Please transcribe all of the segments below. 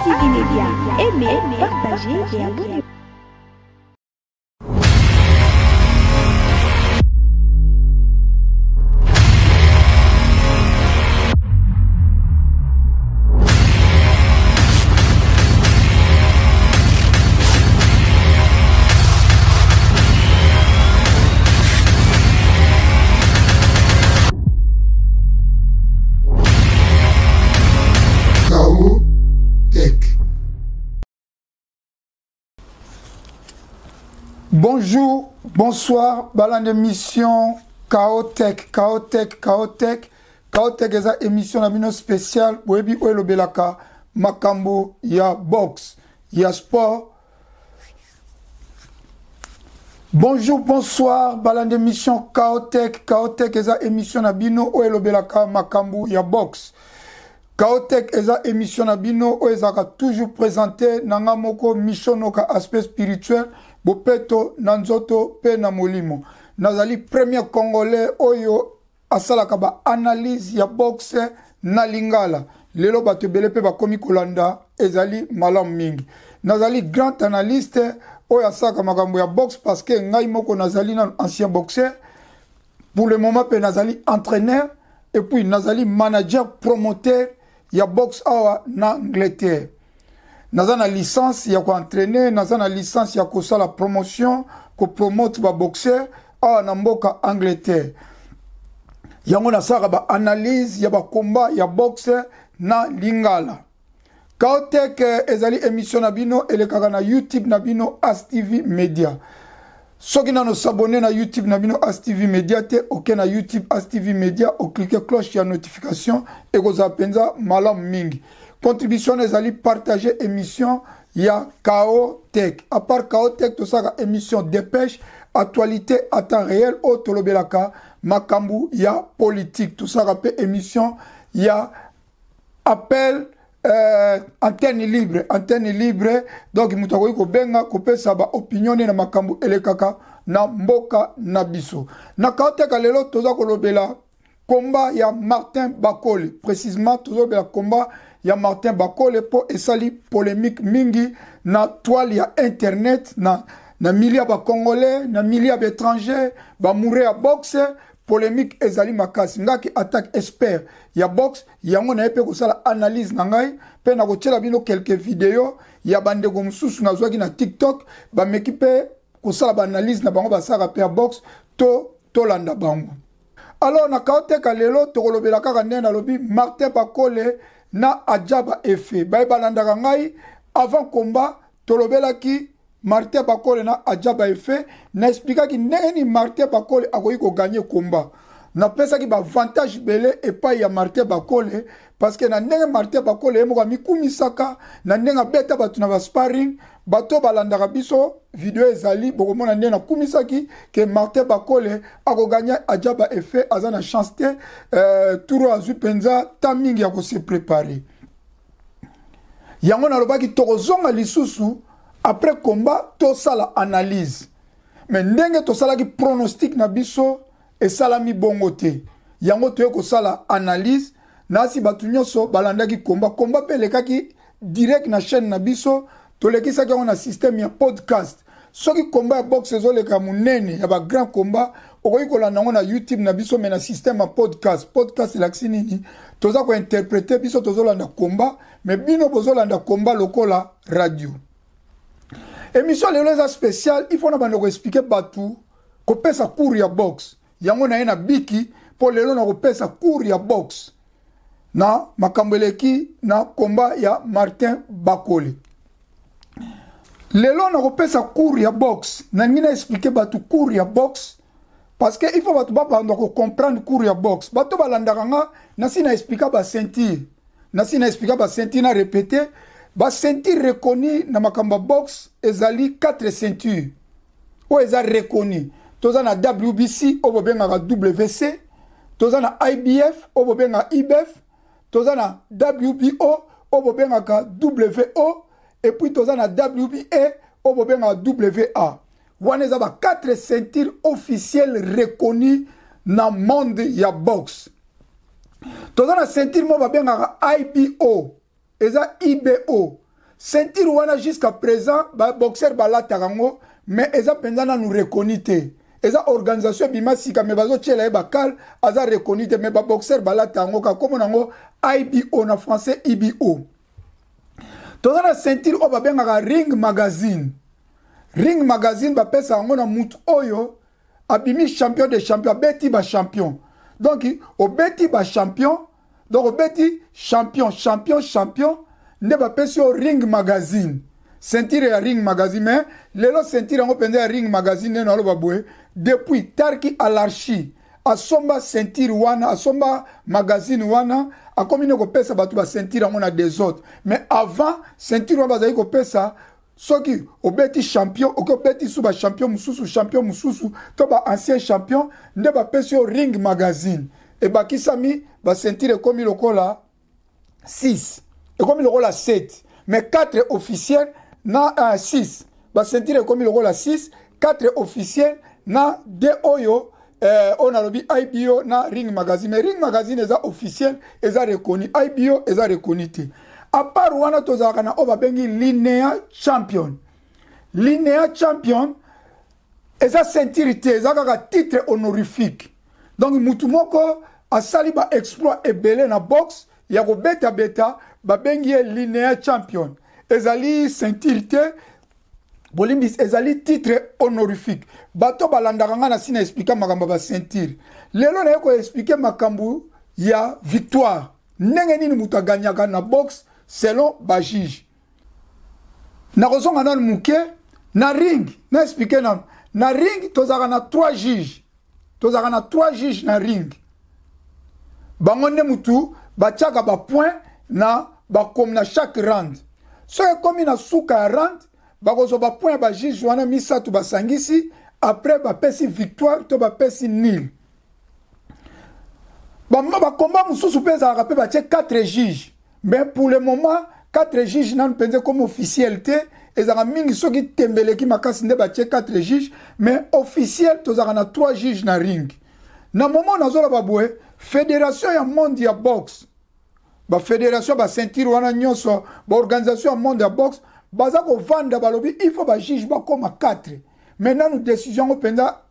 ASTV Média. Aimez, partagez et abonnez-vous. Bonjour, bonsoir, balan d'émission Chaotech est une émission na spéciale webi oelo belaka makambo ya box ya sport. Bonjour, bonsoir, balan d'émission Chaotech est une émission na bino oelo belaka makambo ya box. Chaotech est une émission na bino oezaka toujours présenté nanga moko mishonoka aspect spirituel bopeto nanzoto pe na molimo. Nazali premier congolais oyo asalaka ba analyse ya boxe na lingala. Lelo bato bele pe bakomi kolanda ezali malam mingi. Nazali grand analyste oyo asalaka makambo ya boxe parce que ngai moko nazali na ancien boxeur. Pour le moment pe nazali entraîneur et puis nazali manager promoteur ya boxe awa na Angleterre. Naza na licence ya ko entraîner, naza na licence ya ko sala promotion, ko promote ba boxeur awa na mboka Angleterre. Yango na sala ba analyse ya ba combat ya boxe na lingala. Chaotech ezali émission na bino elekaka na YouTube na bino ASTV Media. Soki nano s'abonner na YouTube na bino ASTV Media te ok na YouTube ASTV Media o cliquer cloche ya notification et goza penza malam mingi. Contribution ezali partager émission ya Chaotech. À part Chaotech to saka émission dépêche actualité à temps réel au tolobelaka makambu ya politique. To saka pe émission ya appel antenne libre donc mutakoyi ko benga ko pesa ba opinion na makambu elekaka na mboka na biso na Chaotech lelo toza kolobela combat ya Martin Bakole, précisément tozo bela combat ya Martin Bakole po esali polémique mingi na toile ya internet na milieu ba congolais na milieu ba étranger ba mouré ya boxe. Polémique ezali makasi ngaki attaque expert ya box yango na epe ko sala analyse na ngai pe na ko tshela bino quelques vidéos ya bande ko mususu na zwaki na TikTok ba mekipe ko sala ba analyse na bango ba sala pe ya box to landa bango. Alors na Chaotech lelo to kolobela kaka ndena lobi Martin Bakole na Adjaba Efe ba balanda ngai avant combat to lobela ki Martin Bakole na Adjaba Efe na expliquer ki neni Martin Bakole akoyi ko gagner combat. Na pesa ki ba avantage belé et pas ya Martin Bakole parce que na ndenge Martin Bakole emo mi kumisaka na ndenga beta batu na ba sparring bato balanda biso video ezali bokomona ndenge na kumisaki ke Martin Bakole ako gagner Adjaba Efe azana chance te tour azu penza timing ya ko se préparer. Yango na lobaki tokozonga lisusu. Après combat, to sala analyse. Mais ndenge to sala ki pronostic na biso et salami bongote. Yango to ko sala analyse na si batu nyonso balanda ki combat pe leka ki direct na chaîne na biso to lekisa ki on a système ya podcast. Soki combat boxe zo leka munene ya ba grand combat okoyi ko landa na YouTube na biso mais na système ya podcast. Podcast la nini toza ko interpréter biso tozo landa combat mais bino bozo landa combat lokola radio. Émission lelo spéciale, il faut na bando expliquer batu ko pesa cours ya box. Yango na ena biki pour lelo na ko pesa cours ya box. Na makambeleki na combat ya Martin Bakole. Lelo na ko pesa cours ya box. Na ngina expliquer batu cours ya box parce que il faut batu ba ko comprendre cours ya box. Batu balandaka nga na sina expliquer ba sentir. Na sina expliquer ba sentir na répéter. Ba ceinture reconnu na makamba box ezali 4 ceintures. O eza reconnu. Toza na WBC o bobenga WC, toza na IBF o bobenga IBF, toza na WBO o bobenga WO et puis toza na WBA o bobenga WA. Wana eza ba 4 ceintures officielles reconnues na monde ya box. Toza na ceinture mo babenga IBO. Eza IBO. ceinture wana jusqu'à présent ba boxeur balata yango mais eza pendana nous reconnaître eza organisation bimasika mais bazo tchela bakal aza reconnaître mais ba boxeur balata yango ka comme nango IBO na français IBO toza na ceinture o babengaka Ring Magazine. Ring Magazine bapesa yango na mutu oyo abimi champion de champion beti ba champion donc au beti ba champion donc au beti champion nde bapesi au Ring Magazine ceinture ya Ring Magazine mais lelo ceinture yango pende ya Ring Magazine neno aloba boye depuis Tarki Alarchi asomba ceinture wana asomba magazine wana akomi ne kopesa batu ba ceinture yango na des autres mais avant ceinture wana bazali kopesa soki obeti champion okobeti suba champion mususu to ba ancien champion nde bapesi au Ring Magazine et bakisami ba ceinture komi lokola 6 et comme il aura 7 mais 4 officiels na 6 ba ceinture comme il aura 6 4 officiels na de oyo on a lobi IBO na Ring Magazine mais Ring Magazine est officiel est reconnu IBO est reconnu à part wana tozaka na oba bengi Linea Champion est ceinture te ezaka titre honorifique donc mutu moko asali ba exploit ebele na boxe ya ko beta babengi Linea Champion ezali ceinture te bolimbis ezali titre honorifique bato balandaka nga na sina expliquer makambo ba ceinture lelo na ko expliquer makambo ya victoire ndenge nini mutu aganyaka na boxe selon ba juge na kozonga nanu muke na ring na expliquer na ring tozaka na 3 juges na ring bango nde mutu batiaka ba point na bakomi na chaque round soki komi na suka ya round bakozwa ba point ba juge wana misatu basangisi après bapesi victoire to bapesi nil bakomba mosusu mpe ezalaka mpe batie 4 juges mais pour le moment 4 juges nanu mpenza comme officiel te ezalaka mingi soki tembeleki makasi nde batie 4 juges mais officiel tozalaka na 3 juges na ring na moment nazoloba boye fédération ya monde ya boxe ba fédération ba ceinture wana nyonso ba organisation ya monde ya boxe baza kovanda balobi il faut ba juge bakoma 4 maintenant nous décision openda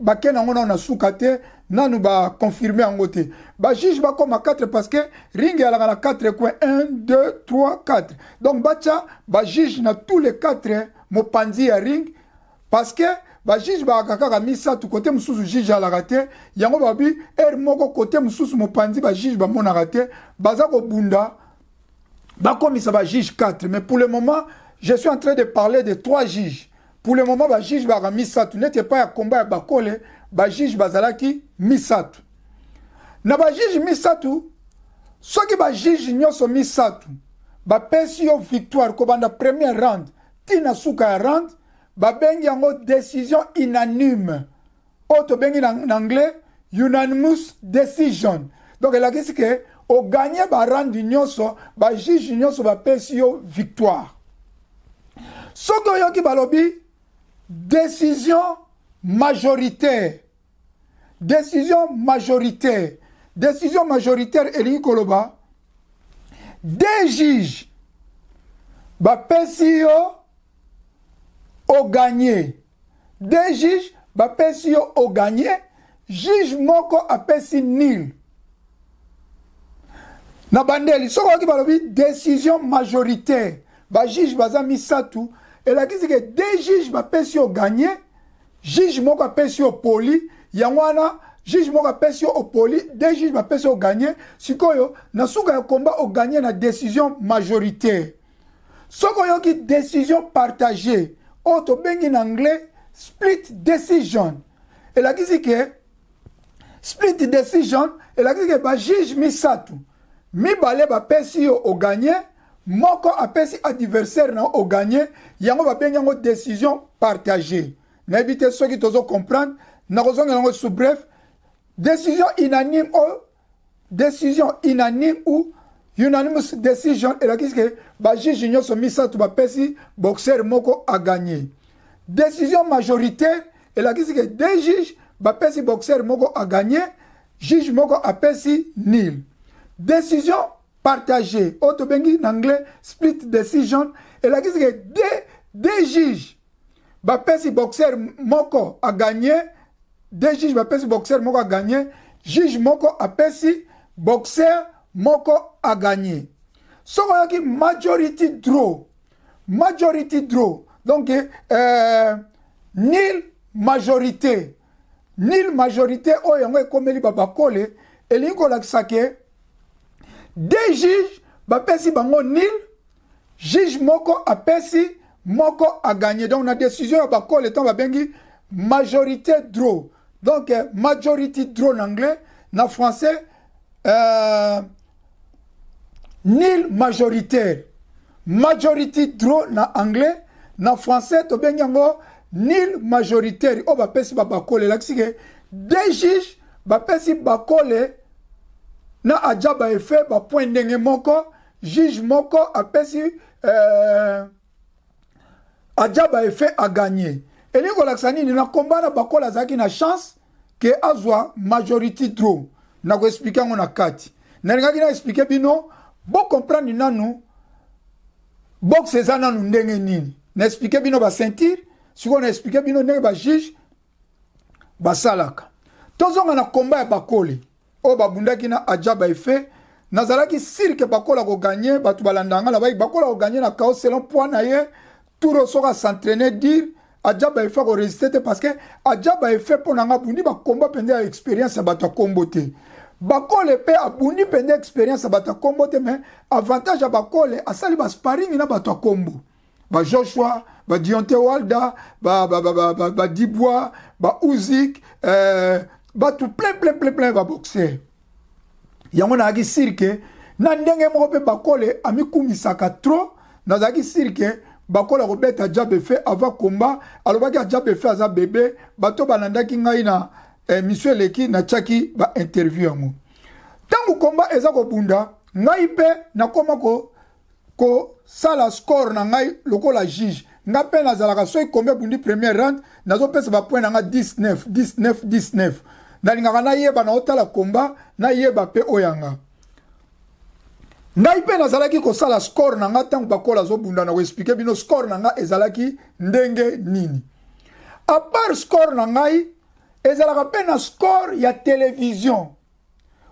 bakena ngona na suka te nanu ba confirmer yango te ba juge bakoma 4 parce que ring ya la 4 coin 1 2 3 4 donc bacha ba juge na tous les 4 mopanzi ya ring parce que ba juge ba kaka misatu côté mususu juge ala raté yango babi moko côté mususu mopanzi ba juge ba mona raté baza ko bunda ba komisa ba juge 4 mais pour le moment je suis en train de parler de 3 juges pour le moment ba juge ba misatu n'était pas à combat ba kole ba juge bazalaki misatu na ba juge misatu soki ba juge nyoso misatu ba pesi yo victoire ko banda premier round tina suka ya round babengi yango décision unanime oto bengi en anglais unanimous decision donc elle a dit que au gagner ba round nyonso ba juge nyonso ba pesi yo victoire soko yoki balobi décision majoritaire elingi koloba des juges ba pesi yo au gagné des juges bapesi yo au gagné juge moko apesi nil na bandeli soko ki balobi décision majoritaire ba juge baza misatu elakisi ke des juges bapesi au gagné juge moko apesi au poli yangwana juge moko apesi au poli des juges bapesi au gagné sikoyo na suka ya combat au gagné na décision majoritaire soko yo ki décision partagée auto bengi en anglais split decision et la dit que split decision et la dit que ba juge misatu mi balé ba pesi au gagné moko apesi adversaire na au gagné yango ba bengi yango décision partagée na éviter ceux qui tozo comprendre na kozonga yango sous bref décision unanime ou unanimous decision et la dit que ba juge nyonso misatu ba pesi boxeur moko a gagné décision majoritaire et la dit que des juges ba pesi boxeur moko a gagné juge moko a pesi nil décision partagé. Autre bengi en anglais, split decision. Et là, qu'est-ce que deux juges. Bapesi boxeur moko a gagné. Deux juges bapesi boxeur moko a gagné. Juge moko a pesi boxeur moko a gagné. So on a qui majority draw. Majority draw. Donc nil majorité. Nil majorité o yango ekomeli babakole elingo laksake deux juges bapesi bango nil juge moko apesi moko a gagné. Donc la décision ya bakole etant babengi majorité draw. Donc majority draw en anglais, en français nil majoritaire. Majority draw en anglais, en français to bengi yango nil majoritaire. O bapesi babakole laksike deux juges bapesi bakole na ajaba efe ba point ndenge moko juge moko apesi ajaba efe a gagné. Elingo laksani ni na combat na bakola zaki na chance que azwa majority draw. Na ko expliquer ngona kati. Na ngaki na expliquer bino bo comprendre nanu box ezana nu ndenge nini. Na expliquer bino ba sentir, si on expliquer bino ndenge ba juge ba salaka. Tozonga na combat ya bakole. O babundaki na ajaba efe nazalaki sirke bakola ko gagner batu balandanga la bakola ko gagner na chaos selon point na ye touro soka s'entraîner dire ajaba efe ko résister parce que ajaba efe ponanga bundi ba combat pende ya expérience ya batu kombote bakole pe abundi pende expérience ya batu kombote mais avantage ya bakole asali ba sparring na batu kombo ba Joshua ba Dionte Walda ba Dibois ba Uzik batu plein ba boxer yango na aki sirke na ndenge moko pe bakole amikumisaka trop na zaki sirke bakola ko beta jabe fe avant combat alobaki jabe fe aza bébé bato balandaki ngai na monsieur Leki na chaki ba interview yango tangu combat eza ko bunda ngai pe na koma ko sala score na ngai lokola juge nga pe na zalaka so combien bundi premier round nazo pesa ba point na nga 19 nalingaka na yeba na otala combat na yeba pe oyanga ngai pe nazalaki kosala score na nga tangu bakola zobunda na koexplike bino score na nga ezalaki ndenge nini a part score na ngai ezalaka pe na score ya télévision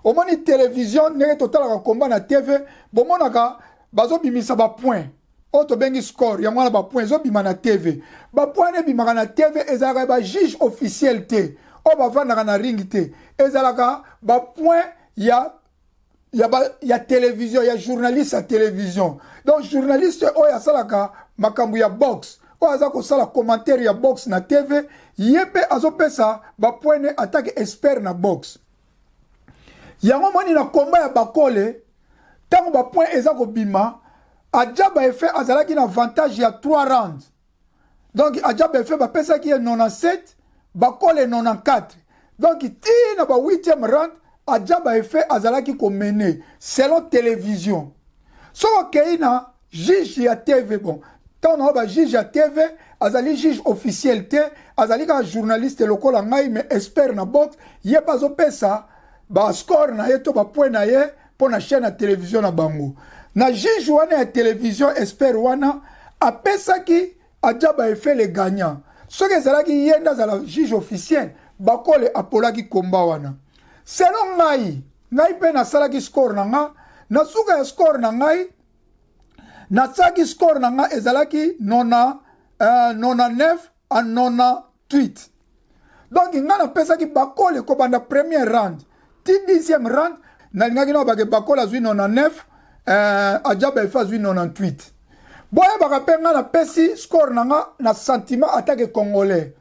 omoni télévision ndenge totalaka combat na TV bomonaka bazobimisa ba point oto bengi score yango na ba point ezobima na TV ba point ebimaka na TV ezalaka ba juge officiel te o bavandaka na ring te ezalaka ba point ya télévision ya journaliste ya télévision donc journaliste oyo asalaka makambo ya box oyo aza kosala commentaire ya box na TV ye pe azopesa ba point ne attaque expert na box yango moni na combat ya bakole tango ba point eza kobima ajaba efe azalaki na avantage ya 3 rounds donc ajaba efe bapesaki ye 97 bakole 94 donc ti na ba 8e round ajaba efe azalaki komene selon télévision so okei na juge ya TV bon tant na ba juge ya TV azali juge officiel te azali ka journaliste lokola ngai mais expert na box ye bazo pesa ba score na ye to ba point na ye pour na chaîne ya télévision na bango na juge wana ya télévision expert wana apesaki ajaba efe le gagnant soki ezalaki ye nde azala juge officiel bakole apolaki komba wana selon ngai pe nasalaki score na nga na suka ya score na ngai nasalaki score na nga ezalaki 99 à 98 donc nga napesaki bakole kobanda premier round ti 10e round nalingaki na bake bakole azwi 99 ajaba efe azwi 98 boyebaka mpe nga napesi score na nga na sentiment attaque congolais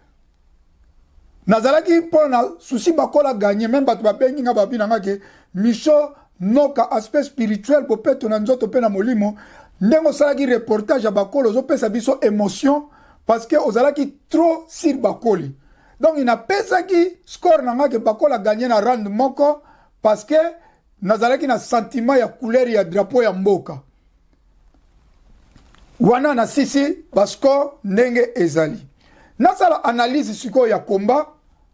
nazalaki mpo na susi bakola gagné même bato babengi nga babi na nga ke Micho noka aspect spirituel po peto na nzoto pe na molimo ndenge osalaki reportage ya bakolo ozopesa biso émotion parce que ozalaki trop sur bakoli donc inapesaki score na nga ke bakola gagné na round moko parce que nazalaki na sentiment ya couleur ya drapeau ya mboka wana na sisi bascore ndenge ezali nasala analyse siko ya combat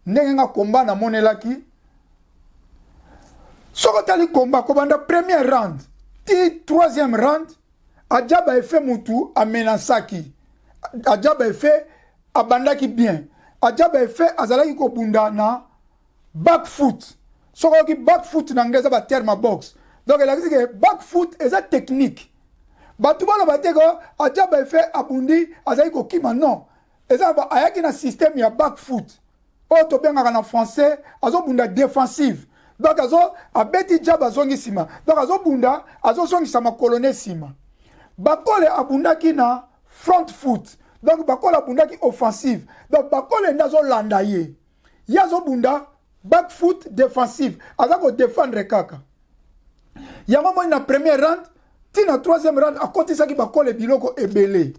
ndenge nga combat na monelaki soko tali combat kobanda premier round ti troisième round Adjaba Efe mutu amenasaki Adjaba Efe abandaki bien Adjaba Efe azalaki ko bunda na back foot soko ki back foot na ngeza ba terme box donc il a dit que back foot est une technique batu balo bateko Adjaba Efe abundi azalaki ko kima non eza ba ayaki na système ya back foot o to benga na français azo bunda défensive donc azo abeti jab azongi sima donc azo bunda azo songi sama colonne sima bakole abundaki na front foot donc bakole abundaki offensive donc bakole ndazo landa ye yazo bunda back foot défensive azako défendre kaka yango moni na premier round ti na troisième round akotisaki bakole biloko ebele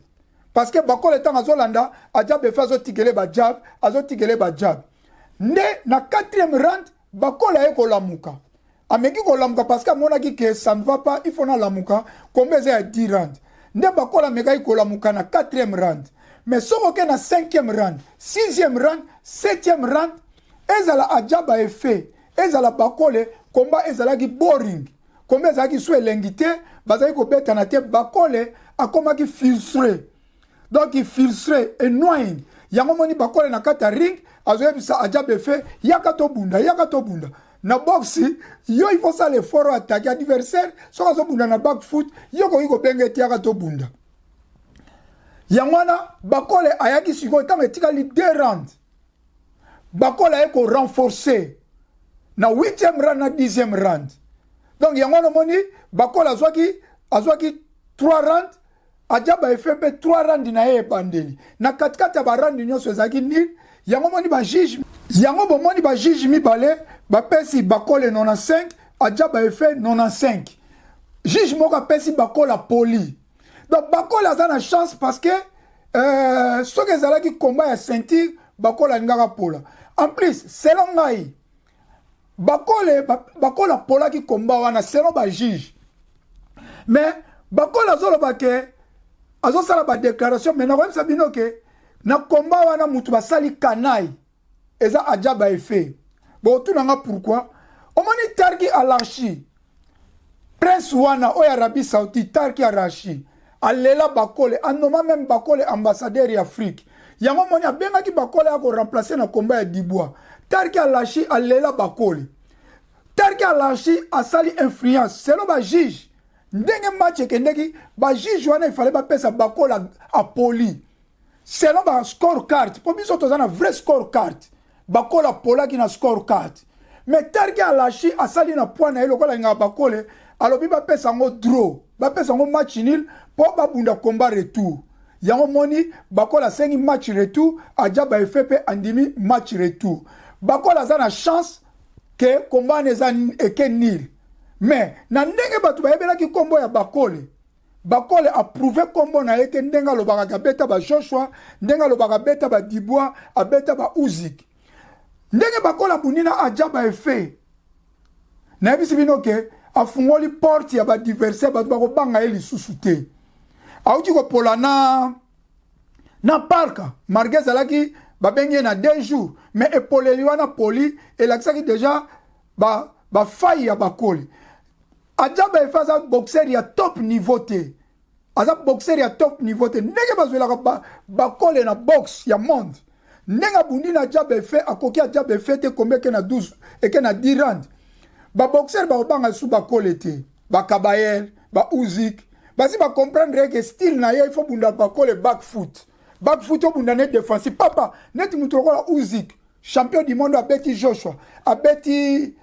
parce que bakole tanga zolanda Adjaba Efe azo tigele ba jab nde na quatrième round bakole aye kolamuka ameki kolamuka parce que amonaki que ça ne va pas il faut na lamuka combien ya 10 round nde bakole amekaki kolamuka na quatrième round mais soko ke na cinquième round sixième round septième round ezala Adjaba Efe ezala bakole combat ezalaki boring combat ezalaki so elengi te bazali kobeta na te bakole akomaki frustré donc il frustré annoying yango moni bakole na kata ring azoyebisa Adjaba Efe yaka to bunda na boxi yo il faut ça l'effort attaquer adversaire so kazo bunda na back foot yo ko iko benge yaka to bunda yangwana bakole ayaki siko tanga tikali 2 rounds bakole ayeko renforcer na 8e round na 10e round donc yangwana moni bakole azwaki 3 rounds Adjaba Efe pe 3 rounds na ye bandeli na katikati ba round nyonso ezaki nil yango moni ba juge mibale bapesi bakole 95 Adjaba Efe 95 juge moko apesi bakole poli donc bakole aza na chance parce que soki ezalaki combat ya ceinture bakole alingaka pola en plus selon ngai bakole apolaki combat wana selon ba juge mais bakole azoloba ke azosala ba déclaration mais nakoyebisa bino ke na combat wana mutu basali kanai eza Adjaba Efe bon tunanga pourquoi omoni Tarki Alashi prince wana oya Arabie Saoudite Tarki Alashi alela bakole anoma même bakole ambassadeur ya Afrique yango moni abengaki bakole ako remplacer na combat ya Dibois Tarki Alashi alela bakole Tarki Alashi asali influence selon ba juge ndenge match ekendeki ba juge wana il fallait ba pesa bakole a poli selon ba score card po biso tozana vrai score card bakole polaki na score card mais Tarki Alashi asali na point na lokola nga bakole alobi ba pesa ngo draw ba pesa ngo match nul po ba bunda combat retour yango moni bakole sengi match retour Adjaba Efe pe andimi match retour bakole azana chance que combat neza eke nil mais na ndenge batu bayebelaki kombo ya bakole approuvé kombo na ete ndenga lobaka kabeta ba Joshua ndenga lobaka beta ba Dibois abeta ba Uzik ndenge bakole bunina Adjaba Efe na bisi bino ke afungoli porte ya ba diversaire batu bako banga eli susute auti ko pola na parka Marquez alaki babengi na 2 jours mais epoleli wana poli elakisaki déjà ba faille ya bakole Adjaba Efe aza boxer ya top niveau te aza boxer ya top niveau te ndenge bazwelaka bakole na box ya monde ndenge bundi na Adjaba Efe akoki Adjaba Efe te kombe ke na 12 eke na 10 rounds ba boxer ba obanga su bakole te ba Kabayel ba Uzik basi ba comprendre que style na ye il faut bunda bakole back foot obunda net défensif papa net mutrokola Uzik champion du monde abeti Joshua abeti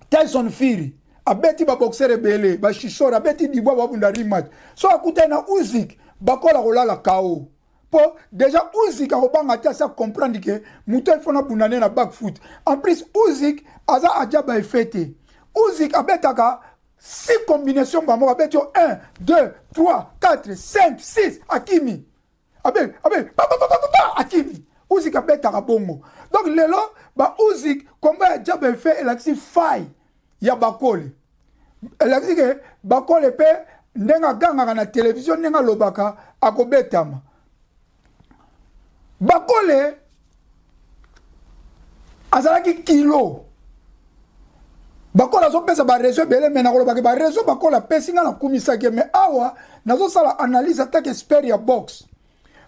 Tyson Fury abeti ba boxer ebele ba Shishora abeti Dibois babunda rematch so akuta na Uzik bakola kolala KO po déjà Uzik akobanga ta sa comprendre que muto il faut na bunda na back foot en plus Uzik aza Adjaba Efe te Uzik abetaka 6 combinaisons ba mo abeti 1 2 3 4 5 6 akimi akimi Uzik abetaka bongo donc lelo ba Uzik combat Adjaba Efe elaki faille ya bakole elaki ke bakole pe ndenga ganga na télévision ndenga lobaka akobetama bakole azalaki kilo bakola zo pesa ba réseau belé mais na ko ba réseau bakola pesi nga na kumisa ke mais awa nazo sala analyse attaque expert ya box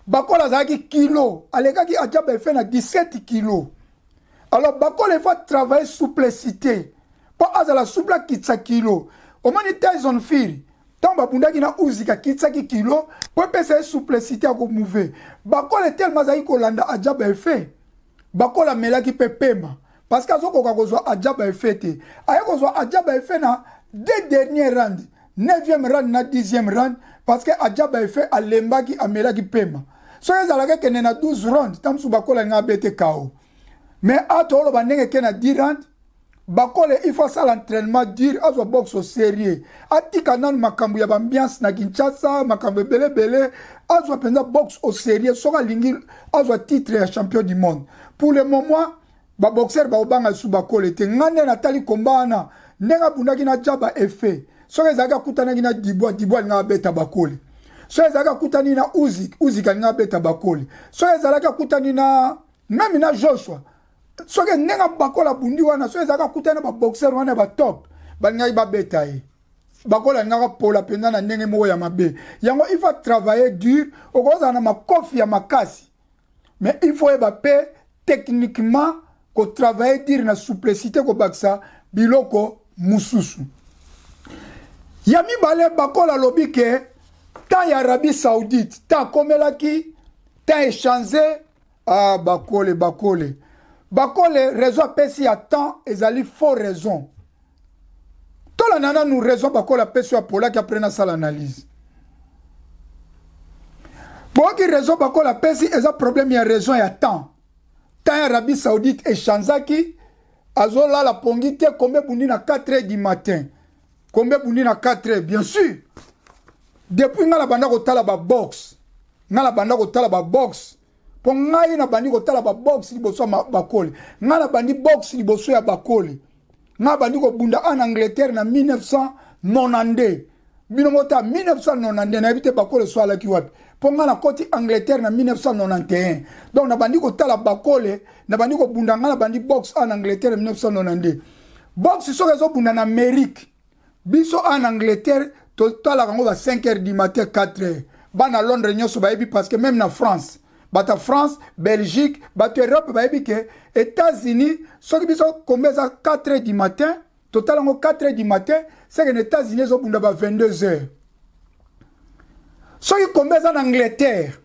bakola zaki kilo alekaki Adjaba fait na 17 kilos. Alors bakola il faut travailler souplicité pas azala souple kitsa kilo au moins Tyson Fury tant babunda ki na uzika kitsa ki kilo pour pesa souplicité à ko mouver bakola tellement zaki ko landa Adjaba fait bakola melaki pe pema parce que azoko ka kozwa Adjaba fait te aye kozwa Adjaba fait na deux derniers rounds 9e round na 10e round parce que Adjaba fait alembaki amelaki pema so ezalaka kene na 12 rounds tamsu bakola nga bete kao mais atolo bandenge ke na 10 rounds bakole il faut ça l'entraînement dur azwa boxe au sérieux atika nan makambu ya ambiance na Kinshasa makambu belé azwa penza boxe au sérieux soka lingi azwa titre ya champion du monde pour le moment ba boxer ba obanga su bakole te ngane na tali kombana nenga bundaki na Adjaba effet soka ezaka kutana na dibwa nga beta bakole so ezaka kutani na uzi nga beta bakole so ezalaka kutani na même na Joshua so ke nenga bakola bundi wana so ezaka kutana ba boxer wana ba top balinga ba beta yi bakola nga pola penza na ndenge moko ya mabe yango il faut travailler dur okoza na makofi ya makasi mais il faut eba pe techniquement ko travailler dur na souplicité ko baksa biloko mususu yami bale bakola lobi ke tant ya Arabie Saoudite tant komelaki tant échangé bakole raison pesi ya temps ezali faux raison tola nana nous raison bakola pesi ya pola qui apprend ça l'analyse boki raison bakola pesi eza problème ya raison ya temps ya Arabie Saoudite échangeaki azola la pongite combien bundi na 4h du matin combien bundi na 4h bien sûr depuis nga la banda ko tala ba box po ngai na bandi ko tala ba box liboso bakole nga na bandi box liboso ya bakole nga bandi ko bunda en Angleterre na 1992 bino mota 1992 na habite bakole so ala ki wapi po nga na koti Angleterre na 1991 donc na bandi ko tala bakole na bandi ko bunda nga na bandi box en Angleterre 1992 box so rezo bunda na Amérique biso en Angleterre total à 5h du matin 4h bana Londres nyoso baebi parce que même na France bata France Belgique bata Europe baebi que États-Unis soki biso combien ça 4h du matin total à 4h du matin c'est que les États-Unis zo bunda ba 22h soki combien ça en Angleterre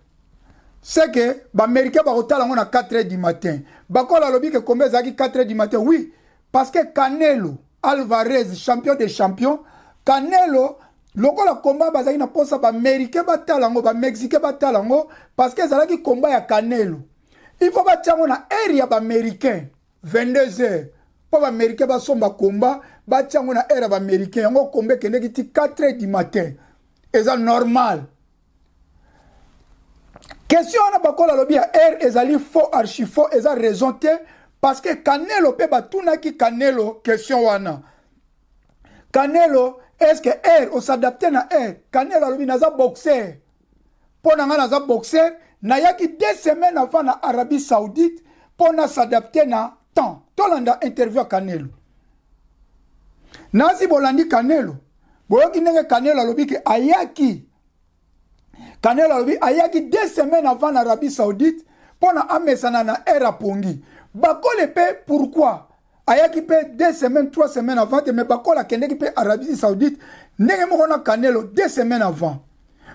c'est que ba américain ba total à 4h du matin bakola lobi que combien ça 4h du matin oui parce que Canelo Alvarez champion des champions Canelo lokola combat bazaki na posa ba américain batalango ba mexicain batalango parce que ezalaki combat ya Canelo il faut batiango na area ba américain 22h po ba américain basomba combat batiango na area ba américain yango combat kendeki ti 4h du matin eza normal question na bakola lobi ya air ezali faux archi faux eza raison te parce que Canelo pe batunaki Canelo question wana Canelo est-ce que air on s'adapte na air Canelo alobi naza boxer pour nga naza boxer na yaki 2 semaines avant na Arabie Saoudite pour na s'adapter na temps tolanda interview Canelo nasi bolandi Canelo boyoki ndenge Canelo alobi ke ayaki Canelo alobi ayaki 2 semaines avant na Arabie Saoudite pour na amesana na air apongi bakole pe pourquoi ayaki pe 2 semaines 3 semaines avant mais bakola kendeki pe Arabie Saoudite ndenge moko na Canelo 2 semaines avant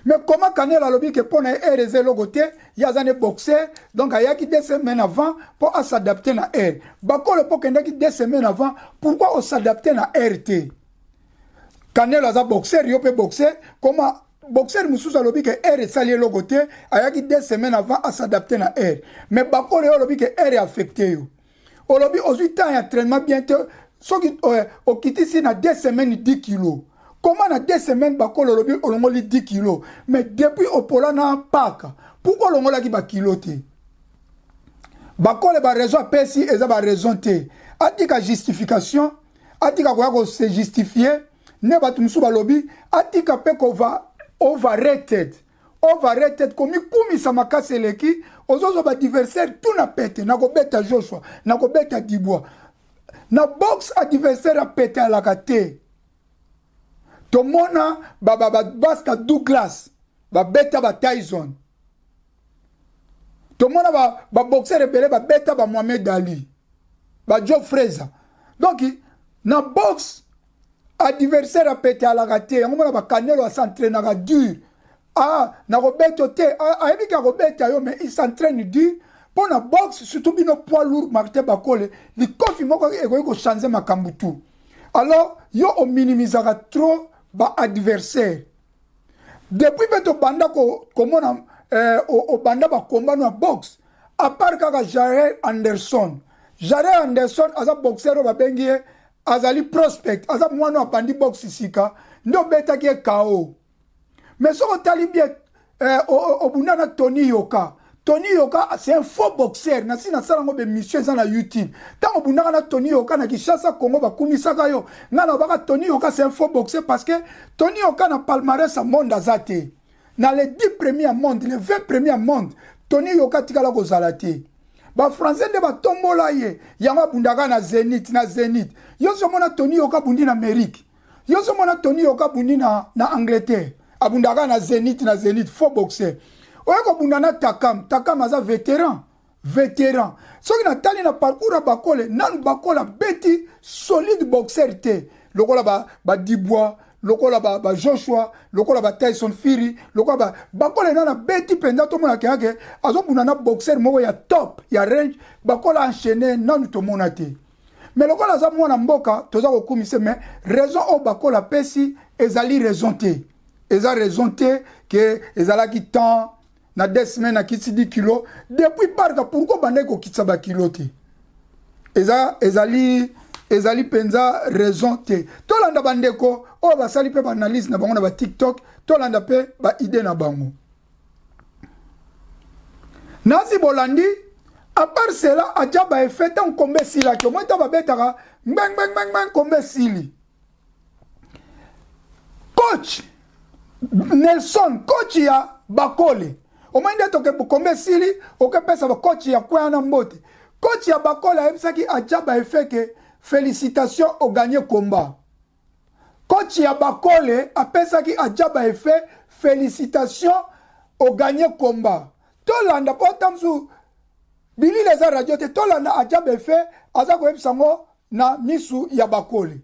mais comment Canelo alobi ke pona RZ logote yazane boxer donc ayaki 2 semaines avant pour s'adapter na air bakola po kendeki 2 semaines avant pourquoi on s'adapter na RT Canelo aza boxer yo pe boxer comment boxer mususu alobi ke air sali logote ayaki 2 semaines avant à s'adapter na air mais bakola yo alobi ke air affecté yo olobi ozwi temps d'entraînement bientôt soki okitisi na 2 semaines 10 kilos comment na 2 semaines bakolo olobi olongoli 10 kilos mais depuis opola na paka pourquoi olongolaki ba kilo te bakole ba raison pesi eza ba raison te atika justification atika ko se justifier ne batu musu balobi atika pe ko va overrated komi kumisa makasi eleki ozozo ba adversaire tout na pete na ko beta Joshua na ko beta Dibwa na box adversaire a pété à la kate. Tomona baska Douglas, beta Tyson. Tomona boxer rebelle beta Mohamed Ali, Joe Fraser. Donc na box adversaire a pété à la kate. On va Canelo s'entraîne à dur. Ah, na Roberto te, Eric Roberto yo, mais il s'entraîne dur. Pour la boxe, surtout bino poids lourd, Martin Bakole, les coffres moko eko changer makambutu. Alors, yo on minimisera trop ba adversaire. Depuis beto banda ko komona au banda ba combat na boxe, à part kaka Jared Anderson. Jared Anderson aza boxer ba bengie azali prospect, aza mwana bandi boxe sika, ndo beta ki KO. Mais si on tali bien au Bundana Tony Yoka. Tony Yoka, c'est un faux boxeur. Nasi na salango be mission dans la YouTube. Tant au Bundana Tony Yoka na Kinshasa Congo ba kumisaka yo. Ngana baka Tony Yoka c'est un faux boxeur parce que Tony Yoka na palmarès à monde azate. Dans les 10 premiers mondes, les 20 premiers mondes, Tony Yoka tikala ko zalate. Ba français de ba tombola ye. Yanga bundaka na Zenith. Yo so mona Tony Yoka bundi na Amérique. Yo so mona Tony Yoka bundi na Angleterre. Abundaka na Zenith, faux boxeur. Oyeko bundana Takam aza vétéran. So ki na tali na parcours a Bakole, nanu Bakola beti solide boxeur te. Lokola ba Dibois, lokola ba Joshua, lokola ba Tyson Fury, lokola Bakole nana beti penda to mona kake, azo bundana boxeur moko ya top, ya range, Bakola enchaîné nanu to mona te. Mais lokola za mwana mboka, toza ko kumise mais raison o Bakola pesi ezali raison te. Ils ont raison que ils ont qui temps na 2 semaines à kitsi 10 kilos depuis parka pourquoi bande ko kitsa ba kilo te ezali penza raison te to landa bande ko o ba sali pe ba analyse na bango na ba TikTok to landa pe ba idée na bango Nazi Bolandi à part cela aja ba fait un combat sila que moi ta ba betaka bang combat sili coach Nelson, coach ya Bakole. Au moins d'être que combat sili, au que pesa ba coach ya quoi na mbote. Coach ya Bakole a ça qui a déjà fait que félicitations au gagné combat. Coach ya Bakole a ça qui a déjà fait félicitations au gagné combat. Tolanda potam su Billy les radio te Tolanda a déjà fait aza ko sango na misu ya Bakole.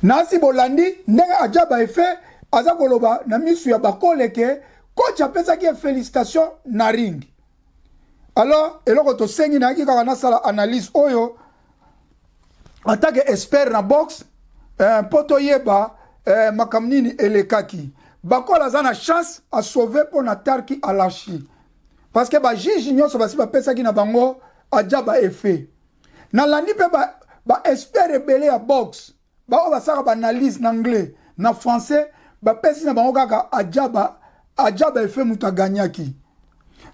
Nasi Bolandi ndenge ajaba efe aza koloba na misu ya Bakole ke coach apesa ki félicitations na ring. Alors eloko to sengi na ki kaka na sala analyse oyo attaque expert na box poto yeba makamnini elekaki. Bakole aza na chance à sauver pour na tarki alashi. Parce que ba juge nyonso basi ba pesa ki na bango ajaba efe. Na landi pe ba expert rebelle ya box. Ba oba saka ba analyse en anglais, na français, ba pesi na bango kaka ajaba efe muta ganyaki.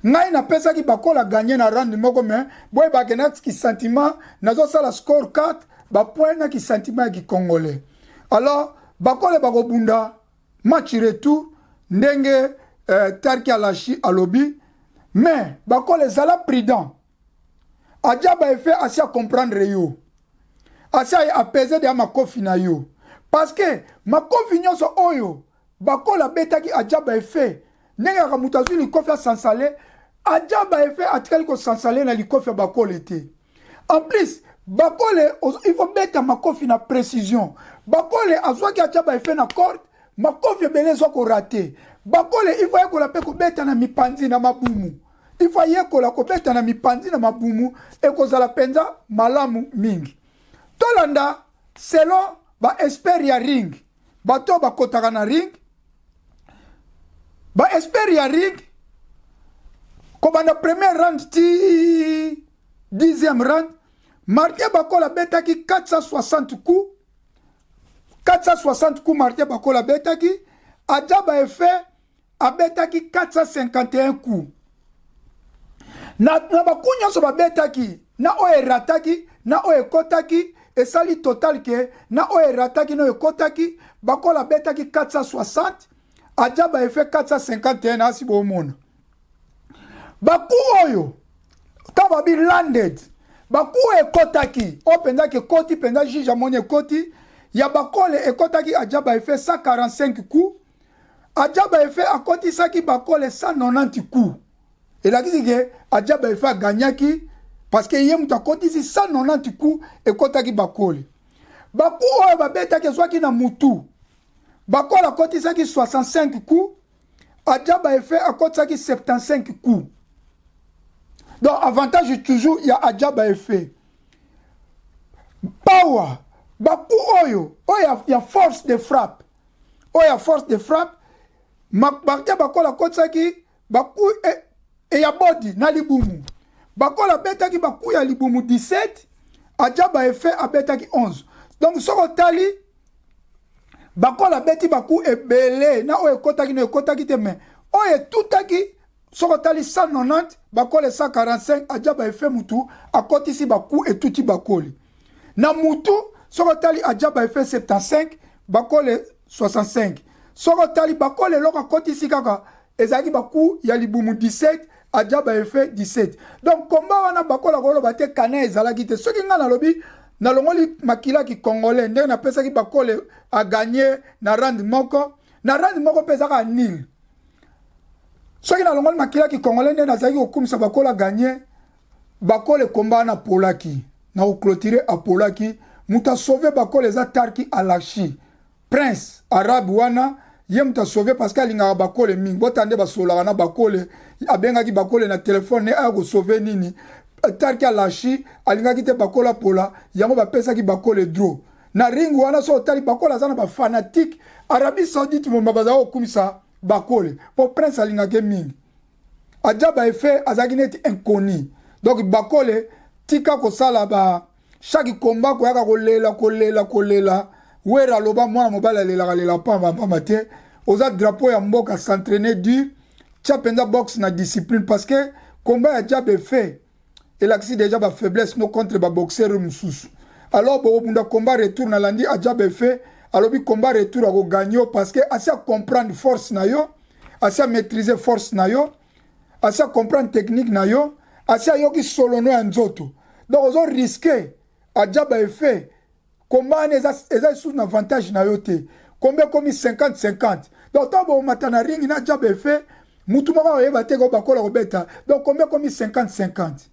Ngai na pesa ki Bakola gagner na round moko mais boy ba kenak ki sentiment nazo sala score 4 ba point na ki sentiment ki congolais. Alors Bakola ba ko bunda match retour ndenge Tarki Alashi alobi mais Bakola zala prudent. Ajaba efe asia comprendre yo. Asia apaiser de makofi na yo. Parce que makofi nyonso oyo Bakola betaki ajaba efe nenga ka mutazu li kofi sansale ajaba efe atikali ko sansale na li kofi Bakola te. En plus Bakola il faut mettre makofi na précision. Bakola azwa ki ajaba efe na corde makofi belé zo ko raté. Bakola il faut yekola pe ko beta na mipanzi na mabumu. Il faut yekola ko beta na mipanzi na mabumu e ko zala penza malamu mingi. Tolanda selon ba expert ya ring bato ba kotaka na ring ba expert ya ring ko bana premier round ti 10e round Martin Bakola betaki 460 coups 460 coups Martin Bakola betaki ajaba efe abetaki 451 coups na bakunya so ba betaki na o erataki na o ekotaki et sali total ke na o erataki no ekotaki Bakola betaki 460 ajaba efe 451 asi bo mona baku oyo kababi landed baku ekotaki o penza ke koti penza juge amoni ekoti ya bakole ekotaki Adjaba Efe 145 coups Adjaba Efe akotisaki bakole 190 coups elakisi ke Adjaba Efe aganyaki parce que ye mutu akotisi 190 coups ekotaki bakole baku oyo babetaki ezwaki na mutu bakole akotisaki 65 coups Adjaba Efe akotisaki 75 coups. Donc, avantage toujours, il y a Adjaba Efe. Power. Baku oyo. Il y a force de frappe. Il y a force de frappe. Bakte bakola kotsaki. Baku et ya body. Na libumu. Bakola betaki baku ya libumu 17. Adjaba Efe a betaki 11. Donc, soko tali. Bakola beti baku ebele. Na oye kotaki no kotaki te men. Oye tutaki. Sokotali 190, bakole 145, Adjaba Efe mutu, akotisi baku et tuti bakole. Na mutu, sokotali Adjaba Efe 75, bakole 65. Sokotali bakole loka kotisi kaka, ezaki baku ya libumu 17, Adjaba Efe 17. Donc, komba wana bakola kolo bate kane ezalaki te. Soki nga nalobi, nalongoli makila ki congolais, ndenge na pesa ki bakole a gagné na rand moko pesaka nil. Soki na longoli makila ki congolais nde nazaki kokumisa bakola gagné bakole komba na polaki na clôturer a polaki muta sauver bakole za tarki alashi prince arabe wana ye muta sauver parce que alinga bakole mingi botande basolaka na bakole abengaki bakole na telefone ne a ko sauver nini tarki alashi alingaki te bakola pola yango bapesaki bakole draw na ring wana so tali bakola zana ba fanatique Arabie Saoudite momba baza kokumisa bakole pour prince alingake mingi Adjaba Efe azagineti inconnu donc bakole tika kosala ba chaque combat koyaka kolela wera loba mwana mobala lela pamba te oza drapeau ya mboka s'entraîner dur tia penza boxe na discipline parce que combat ya Adjaba Efe elakisi déjà ba faiblesse no contre ba boxeur mususu alors bo bunda combat retour na landi Adjaba Efe alobi combat retour a gagner parce que assez comprendre force na yo assez maîtriser force na yo assez comprendre technique na yo assez yoki solono ya nzoto donc ozo risquer Adjaba Efe combat eza sous un avantage na yo te combien comme 50-50 donc tabo matana ring na Adjaba Efe mutu moko oyeba te ko bakola kobeta donc combien comme 50-50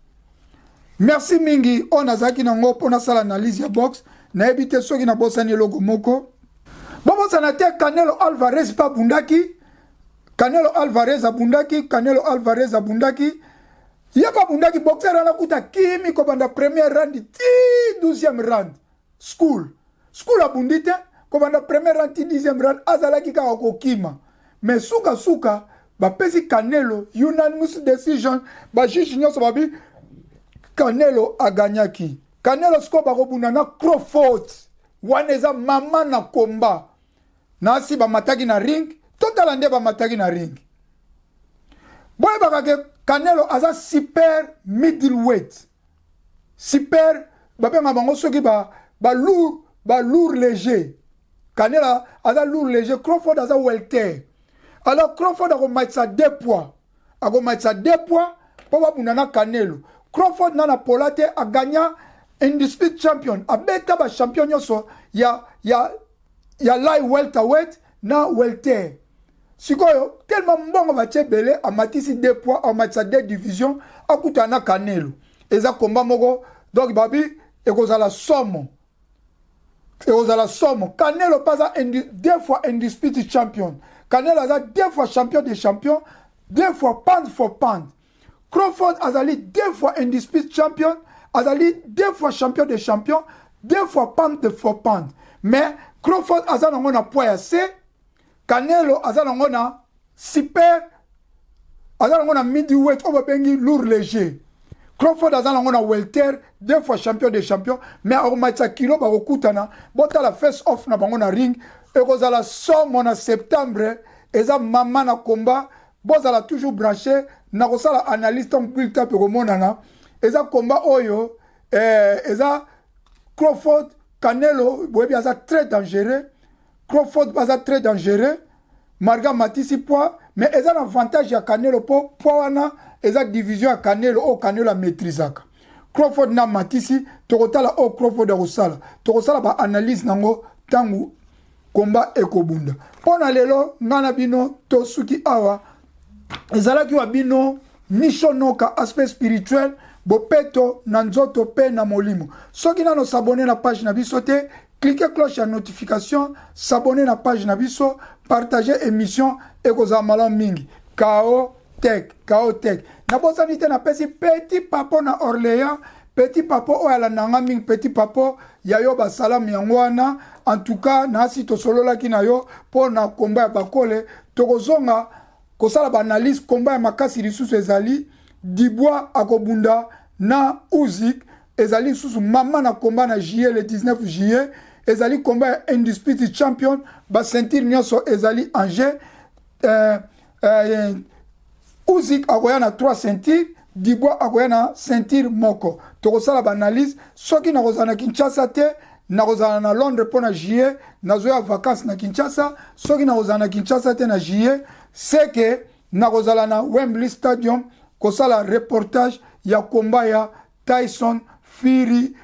merci mingi on azaki nango pona sala analyse ya box na ebite soki na bosani logo moko bobo sanate Canelo Alvarez pa bundaki Canelo Alvarez abundaki yaba bundaki boxer ana kuta kimi ko banda premier round ti 12e round school abundite ko banda premier round ti 10e round azalaki ka ko kima mais suka ba pesi Canelo unanimous decision ba juge nyonso babi Canelo aganyaki Canelo sko ba kobunda na Crawford waneza mama na komba nasi ba mataki na ring total ande ba mataki na ring boy bakake Canelo aza super middleweight super babenga bango soki ba lourd léger Canelo aza lourd léger Crawford aza welter alors Crawford a matcha 2 poids po ba bunda na Canelo Crawford nana polate a gagna undisputed champion a beta ba champion nyoso ya light welterweight na welter sikoyo tellement mbongo ba tchebele a matisi 2 poids a matcha 2 divisions akuta na Canelo eza combat moko donc babi ekozala somo Canelo pasa 2 fois undisputed champion Canelo aza 2 fois champion des champions 2 fois pound for pound Crawford azali 2 fois undisputed champion azali 2 fois champion des champions 2 fois pound for pound mais Crawford aza nango na poids ya C Canelo aza nango na super aza nango na middleweight oba bengi lourd léger Crawford aza nango na welter 2 fois champion des champions mais akomatisa kilo bakokutana botala face off na bango na ring ekozala somo na septembre eza mama na combat bozala toujours branché na kosala analyse tant bulletin pe komonana eza combat oyo eza Crawford Canelo boyebi aza très dangereux Crawford aza très dangereux Marga matisi poids mais eza un avantage ya Canelo po poids wana eza division ya Canelo o Canelo a maîtrisaka Crawford na matisi tokotala o Crawford akosala tokosala ba analyse nango tangu komba ekobunda pona lelo ngana bino tosuki awa ezalaki wa bino mishonoka aspect spirituel bopeto na nzoto pe na molimo soki nano s'abonner na page na biso te cliquez cloche ya notification s'abonner na page na biso partager émission ekozala malamu mingi Kao Tech na bosani te na pesi petit papo na Orléans petit papo oyo alandanga mingi petit papo ya yo basalamu yango wana en tout cas nasi tosololaki na yo mpo na komba ya bakole tokozonga kosala baanalyse komba ya makasi lisusu ezali Dibwa akobunda na Uzik ezali lisusu mama na komba na juillet le 19 juillet ezali komba ya undisputed champion basentire nyonso ezali en jeu Uzik akoya na 3 ceintures Dibwa akoya na ceinture moko tokosala baanalyse soki nakozala na Kinshasa te nakozala na Londres mpo na juillet nazoya vacances na Kinshasa soki nakozala na Kinshasa te na juillet seke nakozala na Wembley Stadium kosala reportage ya komba ya Tyson Fury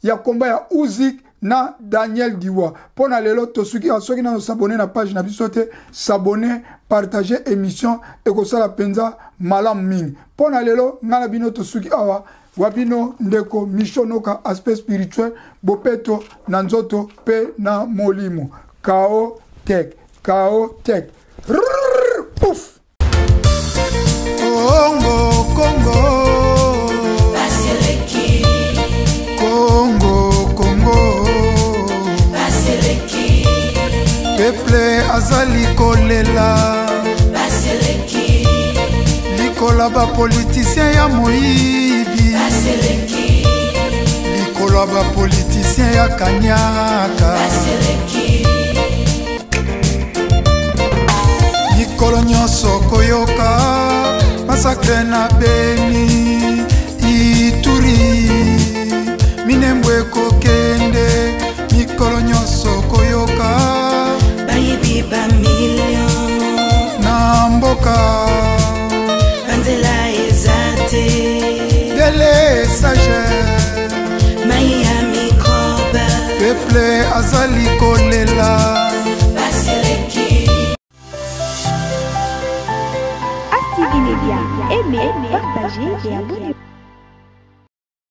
ya komba ya Uzik na Daniel Diwa pona lelo tosuki soki na s'abonner na page na biso te s'abonner partager émission ekosala penza malamu mingi pona lelo ngana bino tosuki awa wabino ndeko mishonoka aspect spirituel bopeto na nzoto pe na molimo Kao Tech Pouf Congo Baseleki Congo Baseleki Peuple azali kolela Baseleki likola ba politicien ya moyibi Baseleki likola ba politicien ya kanyaka Baseleki likolo nyonso koyoka masakre na Beni Ituri minembwe kokende mikolo nyonso koyoka bayibi ba million na mboka banzela ezate dele sage maya mikoba peuple azali kolela Baseleki Active Media, aimez, partagez et abonnez-vous.